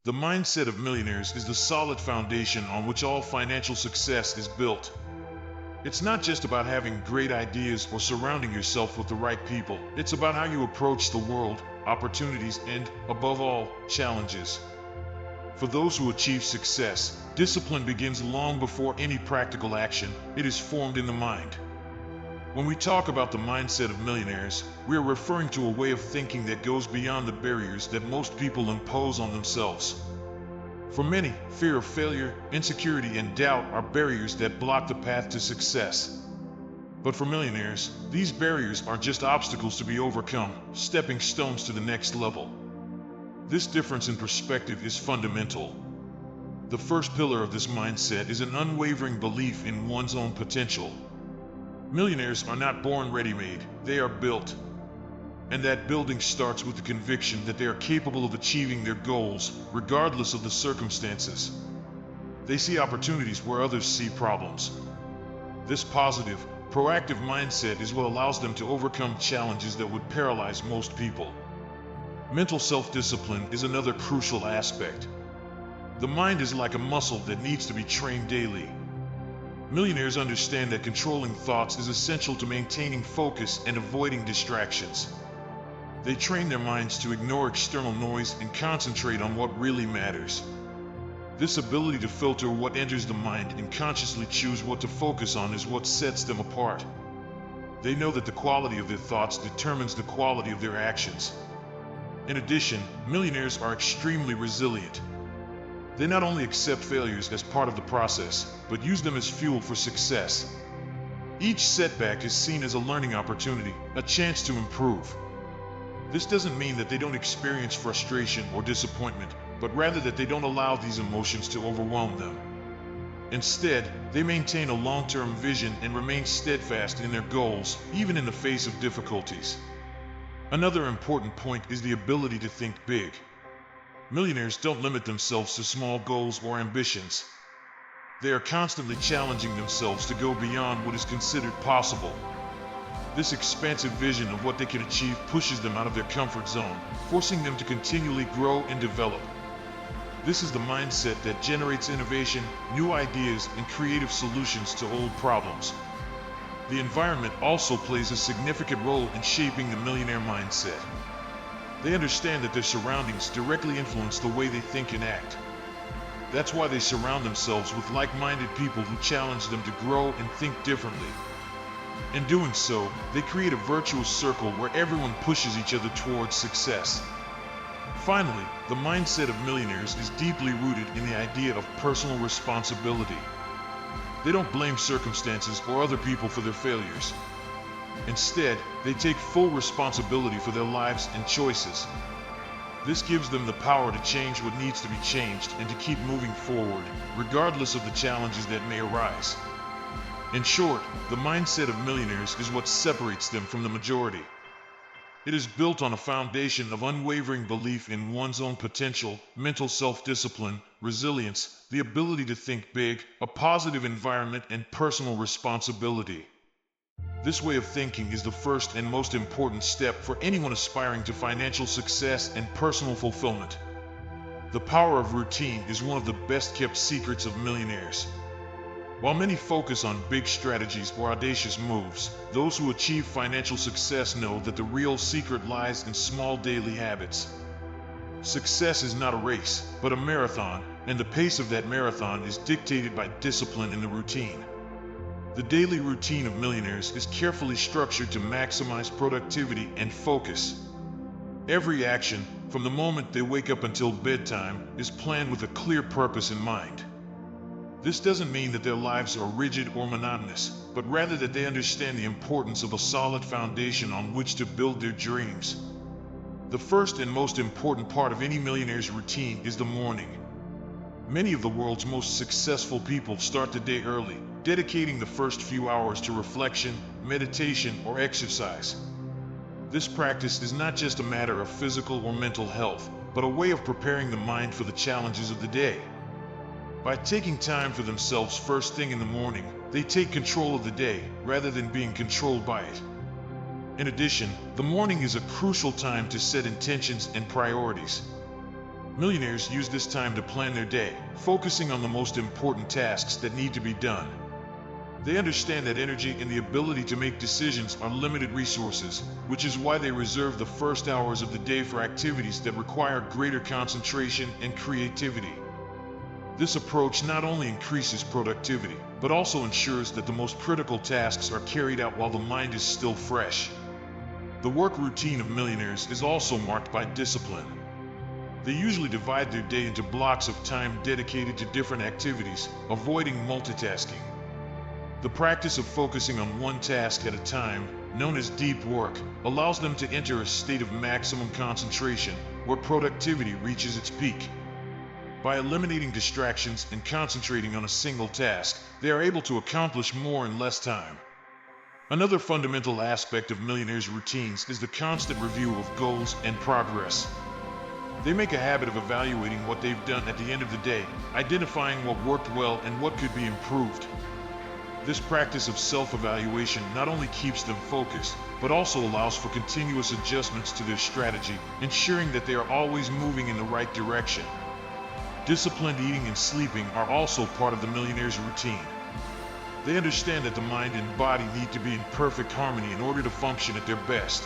The mindset of millionaires is the solid foundation on which all financial success is built. It's not just about having great ideas or surrounding yourself with the right people. It's about how you approach the world, opportunities, and, above all, challenges. For those who achieve success, discipline begins long before any practical action. It is formed in the mind. When we talk about the mindset of millionaires, we are referring to a way of thinking that goes beyond the barriers that most people impose on themselves. For many, fear of failure, insecurity, and doubt are barriers that block the path to success. But for millionaires, these barriers are just obstacles to be overcome, stepping stones to the next level. This difference in perspective is fundamental. The first pillar of this mindset is an unwavering belief in one's own potential. Millionaires are not born ready-made, they are built. And that building starts with the conviction that they are capable of achieving their goals, regardless of the circumstances. They see opportunities where others see problems. This positive, proactive mindset is what allows them to overcome challenges that would paralyze most people. Mental self-discipline is another crucial aspect. The mind is like a muscle that needs to be trained daily. Millionaires understand that controlling thoughts is essential to maintaining focus and avoiding distractions. They train their minds to ignore external noise and concentrate on what really matters. This ability to filter what enters the mind and consciously choose what to focus on is what sets them apart. They know that the quality of their thoughts determines the quality of their actions. In addition, millionaires are extremely resilient. They not only accept failures as part of the process, but use them as fuel for success. Each setback is seen as a learning opportunity, a chance to improve. This doesn't mean that they don't experience frustration or disappointment, but rather that they don't allow these emotions to overwhelm them. Instead, they maintain a long-term vision and remain steadfast in their goals, even in the face of difficulties. Another important point is the ability to think big. Millionaires don't limit themselves to small goals or ambitions. They are constantly challenging themselves to go beyond what is considered possible. This expansive vision of what they can achieve pushes them out of their comfort zone, forcing them to continually grow and develop. This is the mindset that generates innovation, new ideas, and creative solutions to old problems. The environment also plays a significant role in shaping the millionaire mindset. They understand that their surroundings directly influence the way they think and act. That's why they surround themselves with like-minded people who challenge them to grow and think differently. In doing so, they create a virtuous circle where everyone pushes each other towards success. Finally, the mindset of millionaires is deeply rooted in the idea of personal responsibility. They don't blame circumstances or other people for their failures. Instead, they take full responsibility for their lives and choices. This gives them the power to change what needs to be changed and to keep moving forward, regardless of the challenges that may arise. In short, the mindset of millionaires is what separates them from the majority. It is built on a foundation of unwavering belief in one's own potential, mental self-discipline, resilience, the ability to think big, a positive environment, and personal responsibility. This way of thinking is the first and most important step for anyone aspiring to financial success and personal fulfillment. The power of routine is one of the best-kept secrets of millionaires. While many focus on big strategies or audacious moves, those who achieve financial success know that the real secret lies in small daily habits. Success is not a race, but a marathon, and the pace of that marathon is dictated by discipline and the routine. The daily routine of millionaires is carefully structured to maximize productivity and focus. Every action, from the moment they wake up until bedtime, is planned with a clear purpose in mind. This doesn't mean that their lives are rigid or monotonous, but rather that they understand the importance of a solid foundation on which to build their dreams. The first and most important part of any millionaire's routine is the morning. Many of the world's most successful people start the day early, dedicating the first few hours to reflection, meditation, or exercise. This practice is not just a matter of physical or mental health, but a way of preparing the mind for the challenges of the day. By taking time for themselves first thing in the morning, they take control of the day rather than being controlled by it. In addition, the morning is a crucial time to set intentions and priorities. Millionaires use this time to plan their day, focusing on the most important tasks that need to be done. They understand that energy and the ability to make decisions are limited resources, which is why they reserve the first hours of the day for activities that require greater concentration and creativity. This approach not only increases productivity, but also ensures that the most critical tasks are carried out while the mind is still fresh. The work routine of millionaires is also marked by discipline. They usually divide their day into blocks of time dedicated to different activities, avoiding multitasking. The practice of focusing on one task at a time, known as deep work, allows them to enter a state of maximum concentration, where productivity reaches its peak. By eliminating distractions and concentrating on a single task, they are able to accomplish more in less time. Another fundamental aspect of millionaires' routines is the constant review of goals and progress. They make a habit of evaluating what they've done at the end of the day, identifying what worked well and what could be improved. This practice of self-evaluation not only keeps them focused, but also allows for continuous adjustments to their strategy, ensuring that they are always moving in the right direction. Disciplined eating and sleeping are also part of the millionaire's routine. They understand that the mind and body need to be in perfect harmony in order to function at their best.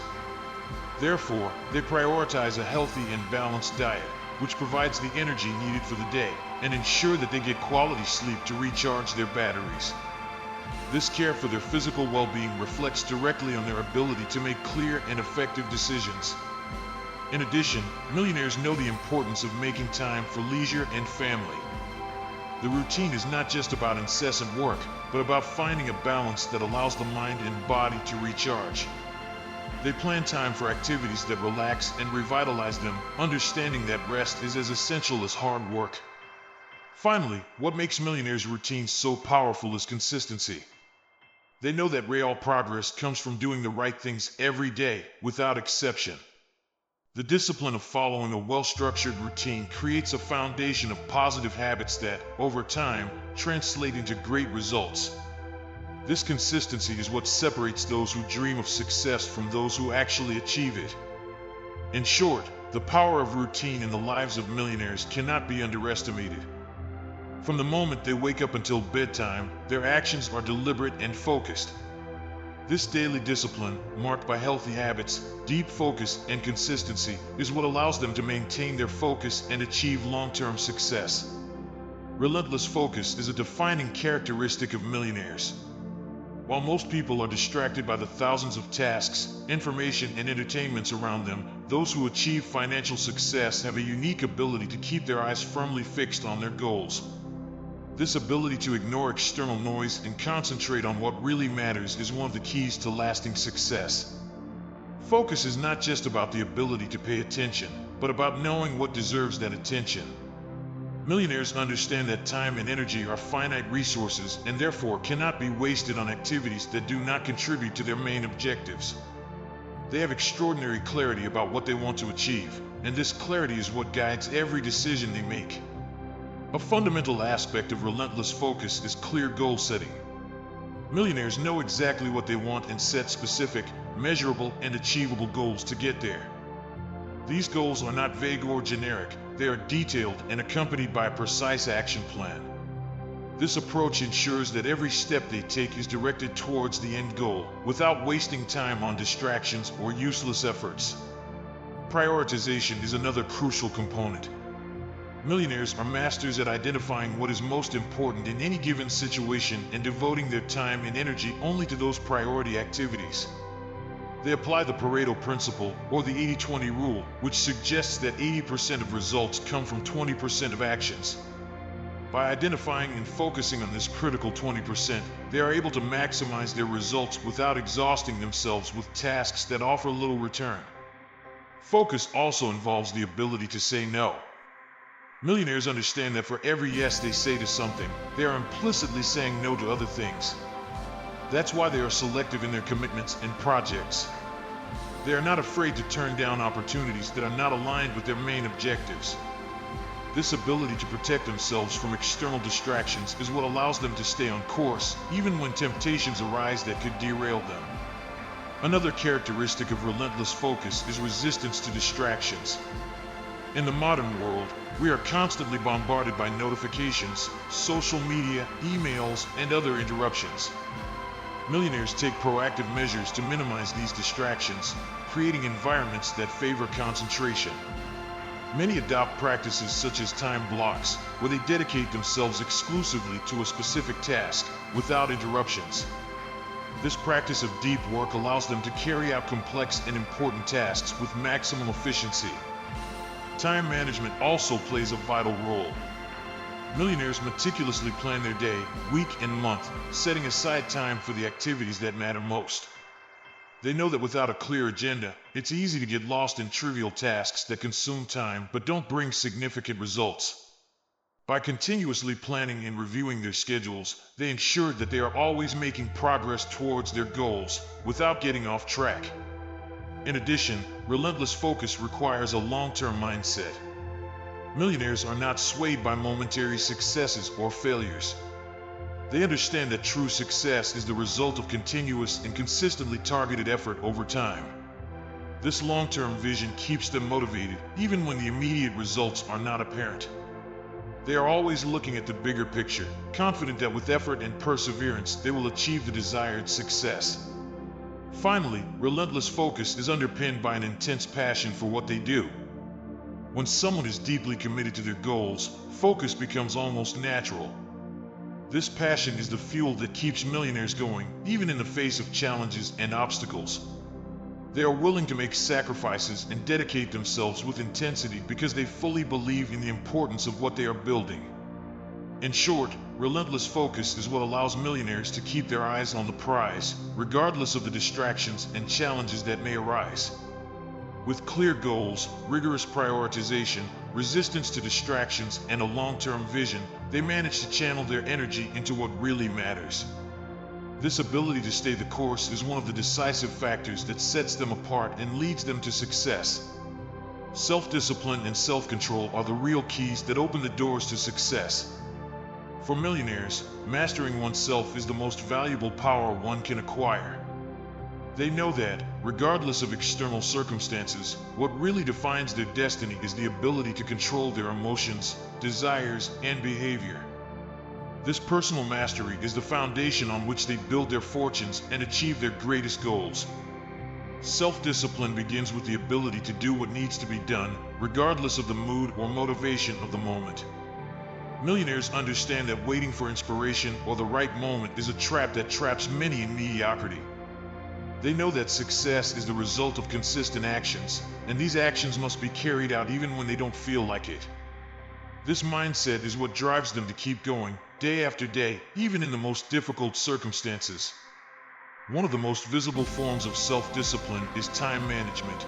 Therefore, they prioritize a healthy and balanced diet, which provides the energy needed for the day, and ensure that they get quality sleep to recharge their batteries. This care for their physical well-being reflects directly on their ability to make clear and effective decisions. In addition, millionaires know the importance of making time for leisure and family. The routine is not just about incessant work, but about finding a balance that allows the mind and body to recharge. They plan time for activities that relax and revitalize them, understanding that rest is as essential as hard work. Finally, what makes millionaires' routines so powerful is consistency. They know that real progress comes from doing the right things every day, without exception. The discipline of following a well-structured routine creates a foundation of positive habits that, over time, translate into great results. This consistency is what separates those who dream of success from those who actually achieve it. In short, the power of routine in the lives of millionaires cannot be underestimated. From the moment they wake up until bedtime, their actions are deliberate and focused. This daily discipline, marked by healthy habits, deep focus, and consistency, is what allows them to maintain their focus and achieve long-term success. Relentless focus is a defining characteristic of millionaires. While most people are distracted by the thousands of tasks, information, and entertainments around them, those who achieve financial success have a unique ability to keep their eyes firmly fixed on their goals. This ability to ignore external noise and concentrate on what really matters is one of the keys to lasting success. Focus is not just about the ability to pay attention, but about knowing what deserves that attention. Millionaires understand that time and energy are finite resources and therefore cannot be wasted on activities that do not contribute to their main objectives. They have extraordinary clarity about what they want to achieve, and this clarity is what guides every decision they make. A fundamental aspect of relentless focus is clear goal setting. Millionaires know exactly what they want and set specific, measurable, and achievable goals to get there. These goals are not vague or generic, they are detailed and accompanied by a precise action plan. This approach ensures that every step they take is directed towards the end goal, without wasting time on distractions or useless efforts. Prioritization is another crucial component. Millionaires are masters at identifying what is most important in any given situation and devoting their time and energy only to those priority activities. They apply the Pareto principle, or the 80-20 rule, which suggests that 80% of results come from 20% of actions. By identifying and focusing on this critical 20%, they are able to maximize their results without exhausting themselves with tasks that offer little return. Focus also involves the ability to say no. Millionaires understand that for every yes they say to something, they are implicitly saying no to other things. That's why they are selective in their commitments and projects. They are not afraid to turn down opportunities that are not aligned with their main objectives. This ability to protect themselves from external distractions is what allows them to stay on course, even when temptations arise that could derail them. Another characteristic of relentless focus is resistance to distractions. In the modern world, We are constantly bombarded by notifications, social media, emails, and other interruptions. Millionaires take proactive measures to minimize these distractions, creating environments that favor concentration. Many adopt practices such as time blocks, where they dedicate themselves exclusively to a specific task, without interruptions. This practice of deep work allows them to carry out complex and important tasks with maximum efficiency. Time management also plays a vital role. Millionaires meticulously plan their day, week, and month, setting aside time for the activities that matter most. They know that without a clear agenda, it's easy to get lost in trivial tasks that consume time but don't bring significant results. By continuously planning and reviewing their schedules, they ensure that they are always making progress towards their goals without getting off track. In addition, relentless focus requires a long-term mindset. Millionaires are not swayed by momentary successes or failures. They understand that true success is the result of continuous and consistently targeted effort over time. This long-term vision keeps them motivated, even when the immediate results are not apparent. They are always looking at the bigger picture, confident that with effort and perseverance, they will achieve the desired success. Finally, relentless focus is underpinned by an intense passion for what they do. When someone is deeply committed to their goals, focus becomes almost natural. This passion is the fuel that keeps millionaires going, even in the face of challenges and obstacles. They are willing to make sacrifices and dedicate themselves with intensity because they fully believe in the importance of what they are building. In short, relentless focus is what allows millionaires to keep their eyes on the prize, regardless of the distractions and challenges that may arise. With clear goals, rigorous prioritization, resistance to distractions, and a long-term vision, they manage to channel their energy into what really matters. This ability to stay the course is one of the decisive factors that sets them apart and leads them to success. Self-discipline and self-control are the real keys that open the doors to success. For millionaires, mastering oneself is the most valuable power one can acquire. They know that, regardless of external circumstances, what really defines their destiny is the ability to control their emotions, desires, and behavior. This personal mastery is the foundation on which they build their fortunes and achieve their greatest goals. Self-discipline begins with the ability to do what needs to be done, regardless of the mood or motivation of the moment. Millionaires understand that waiting for inspiration or the right moment is a trap that traps many in mediocrity. They know that success is the result of consistent actions, and these actions must be carried out even when they don't feel like it. This mindset is what drives them to keep going, day after day, even in the most difficult circumstances. One of the most visible forms of self-discipline is time management.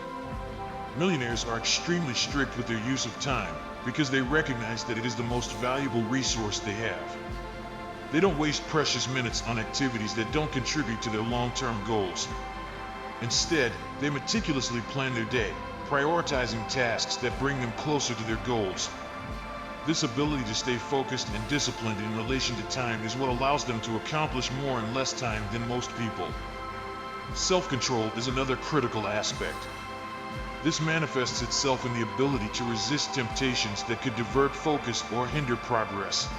Millionaires are extremely strict with their use of time because they recognize that it is the most valuable resource they have. They don't waste precious minutes on activities that don't contribute to their long-term goals. Instead, they meticulously plan their day, prioritizing tasks that bring them closer to their goals. This ability to stay focused and disciplined in relation to time is what allows them to accomplish more in less time than most people. Self-control is another critical aspect. This manifests itself in the ability to resist temptations that could divert focus or hinder progress.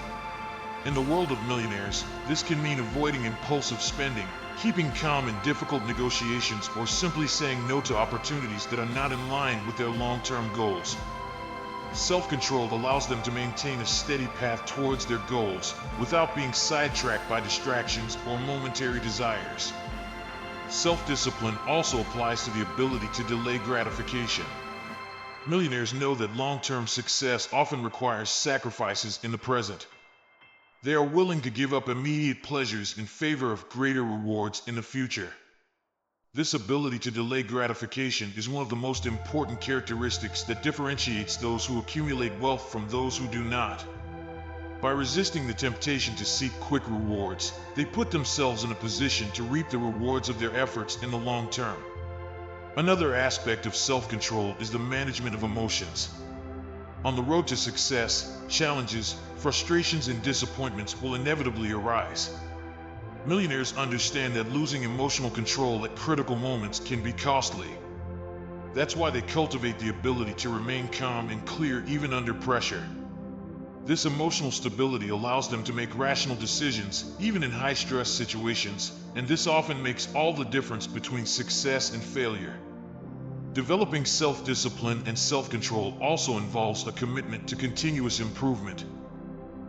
In the world of millionaires, this can mean avoiding impulsive spending, keeping calm in difficult negotiations, or simply saying no to opportunities that are not in line with their long-term goals. Self-control allows them to maintain a steady path towards their goals without being sidetracked by distractions or momentary desires. Self-discipline also applies to the ability to delay gratification. Millionaires know that long-term success often requires sacrifices in the present. They are willing to give up immediate pleasures in favor of greater rewards in the future. This ability to delay gratification is one of the most important characteristics that differentiates those who accumulate wealth from those who do not. By resisting the temptation to seek quick rewards, they put themselves in a position to reap the rewards of their efforts in the long term. Another aspect of self-control is the management of emotions. On the road to success, challenges, frustrations, and disappointments will inevitably arise. Millionaires understand that losing emotional control at critical moments can be costly. That's why they cultivate the ability to remain calm and clear even under pressure. This emotional stability allows them to make rational decisions, even in high-stress situations, and this often makes all the difference between success and failure. Developing self-discipline and self-control also involves a commitment to continuous improvement.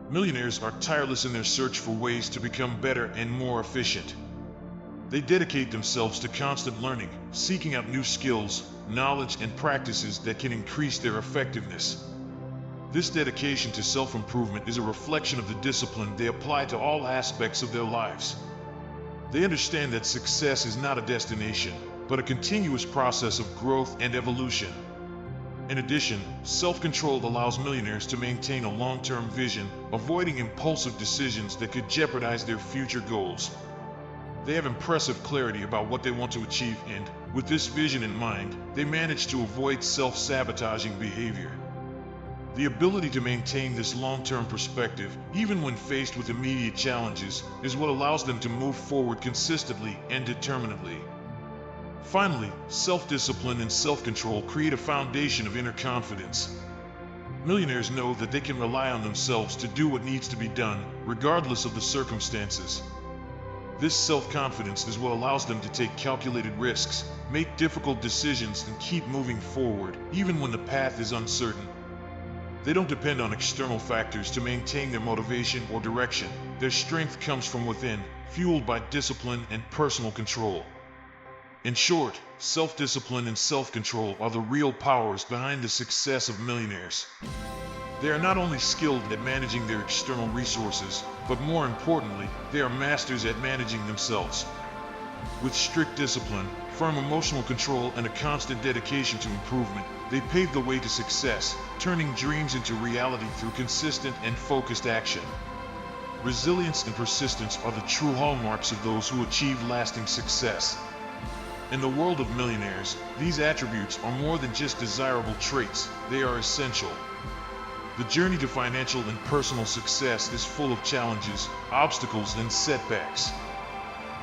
Millionaires are tireless in their search for ways to become better and more efficient. They dedicate themselves to constant learning, seeking out new skills, knowledge, and practices that can increase their effectiveness. This dedication to self-improvement is a reflection of the discipline they apply to all aspects of their lives. They understand that success is not a destination, but a continuous process of growth and evolution. In addition, self-control allows millionaires to maintain a long-term vision, avoiding impulsive decisions that could jeopardize their future goals. They have impressive clarity about what they want to achieve, and, with this vision in mind, they manage to avoid self-sabotaging behavior. The ability to maintain this long-term perspective, even when faced with immediate challenges, is what allows them to move forward consistently and determinedly. Finally, self-discipline and self-control create a foundation of inner confidence. Millionaires know that they can rely on themselves to do what needs to be done, regardless of the circumstances. This self-confidence is what allows them to take calculated risks, make difficult decisions, and keep moving forward, even when the path is uncertain. They don't depend on external factors to maintain their motivation or direction. Their strength comes from within, fueled by discipline and personal control. In short, self-discipline and self-control are the real powers behind the success of millionaires. They are not only skilled at managing their external resources, but more importantly, they are masters at managing themselves. With strict discipline, firm emotional control, and a constant dedication to improvement, they pave the way to success, turning dreams into reality through consistent and focused action. Resilience and persistence are the true hallmarks of those who achieve lasting success. In the world of millionaires, these attributes are more than just desirable traits, they are essential. The journey to financial and personal success is full of challenges, obstacles, and setbacks.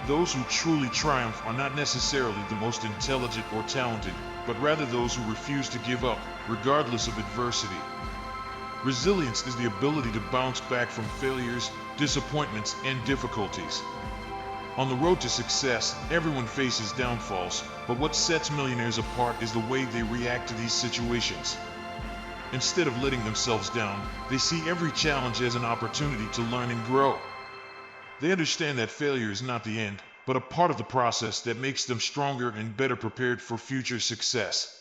Those who truly triumph are not necessarily the most intelligent or talented, but rather those who refuse to give up, regardless of adversity. Resilience is the ability to bounce back from failures, disappointments, and difficulties. On the road to success, everyone faces downfalls, but what sets millionaires apart is the way they react to these situations. Instead of letting themselves down, they see every challenge as an opportunity to learn and grow. They understand that failure is not the end, but a part of the process that makes them stronger and better prepared for future success.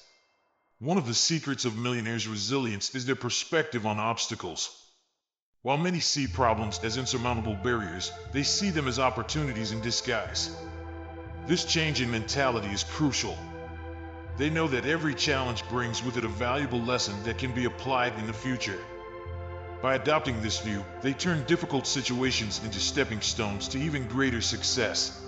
One of the secrets of millionaires' resilience is their perspective on obstacles. While many see problems as insurmountable barriers, they see them as opportunities in disguise. This change in mentality is crucial. They know that every challenge brings with it a valuable lesson that can be applied in the future. By adopting this view, they turn difficult situations into stepping stones to even greater success.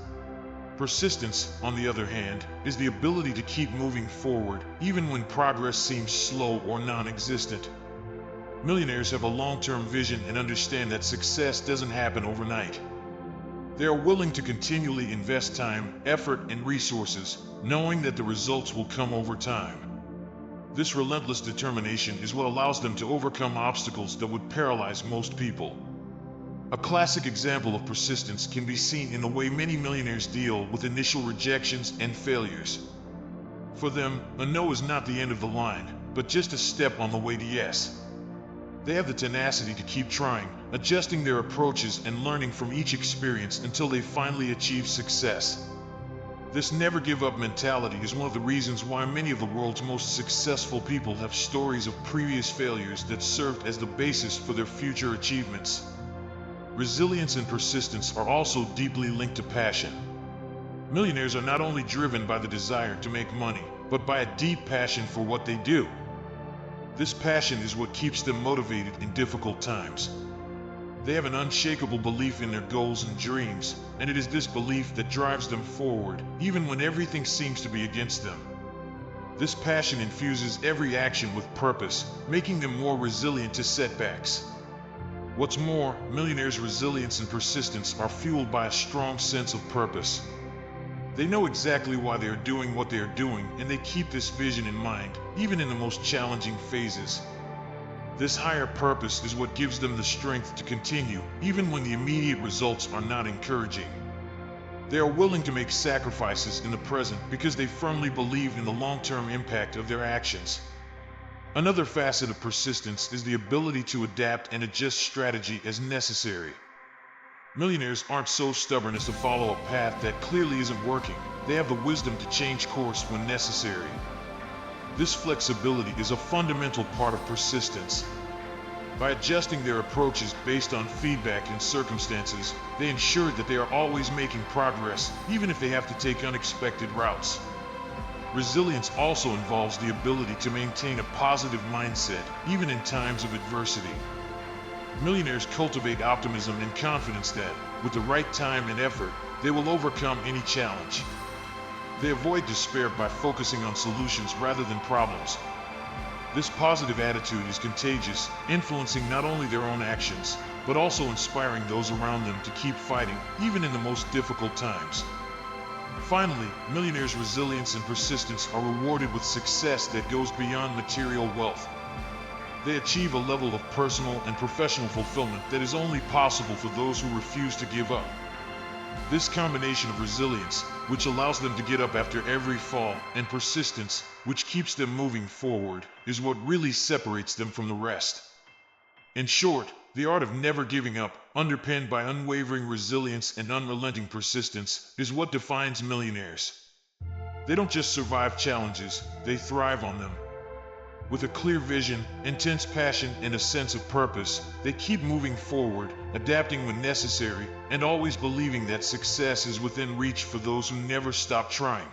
Persistence, on the other hand, is the ability to keep moving forward, even when progress seems slow or non-existent. Millionaires have a long-term vision and understand that success doesn't happen overnight. They are willing to continually invest time, effort, and resources, knowing that the results will come over time. This relentless determination is what allows them to overcome obstacles that would paralyze most people. A classic example of persistence can be seen in the way many millionaires deal with initial rejections and failures. For them, a no is not the end of the line, but just a step on the way to yes. They have the tenacity to keep trying, adjusting their approaches and learning from each experience until they finally achieve success. This never-give-up mentality is one of the reasons why many of the world's most successful people have stories of previous failures that served as the basis for their future achievements. Resilience and persistence are also deeply linked to passion. Millionaires are not only driven by the desire to make money, but by a deep passion for what they do. This passion is what keeps them motivated in difficult times. They have an unshakable belief in their goals and dreams, and it is this belief that drives them forward, even when everything seems to be against them. This passion infuses every action with purpose, making them more resilient to setbacks. What's more, millionaires' resilience and persistence are fueled by a strong sense of purpose. They know exactly why they are doing what they are doing, and they keep this vision in mind, even in the most challenging phases. This higher purpose is what gives them the strength to continue, even when the immediate results are not encouraging. They are willing to make sacrifices in the present because they firmly believe in the long-term impact of their actions. Another facet of persistence is the ability to adapt and adjust strategy as necessary. Millionaires aren't so stubborn as to follow a path that clearly isn't working. They have the wisdom to change course when necessary. This flexibility is a fundamental part of persistence. By adjusting their approaches based on feedback and circumstances, they ensure that they are always making progress, even if they have to take unexpected routes. Resilience also involves the ability to maintain a positive mindset, even in times of adversity. Millionaires cultivate optimism and confidence that, with the right time and effort, they will overcome any challenge. They avoid despair by focusing on solutions rather than problems. This positive attitude is contagious, influencing not only their own actions, but also inspiring those around them to keep fighting, even in the most difficult times. Finally, millionaires' resilience and persistence are rewarded with success that goes beyond material wealth. They achieve a level of personal and professional fulfillment that is only possible for those who refuse to give up. This combination of resilience, which allows them to get up after every fall, and persistence, which keeps them moving forward, is what really separates them from the rest. In short, the art of never giving up, underpinned by unwavering resilience and unrelenting persistence, is what defines millionaires. They don't just survive challenges, they thrive on them. With a clear vision, intense passion, and a sense of purpose, they keep moving forward, adapting when necessary, and always believing that success is within reach for those who never stop trying.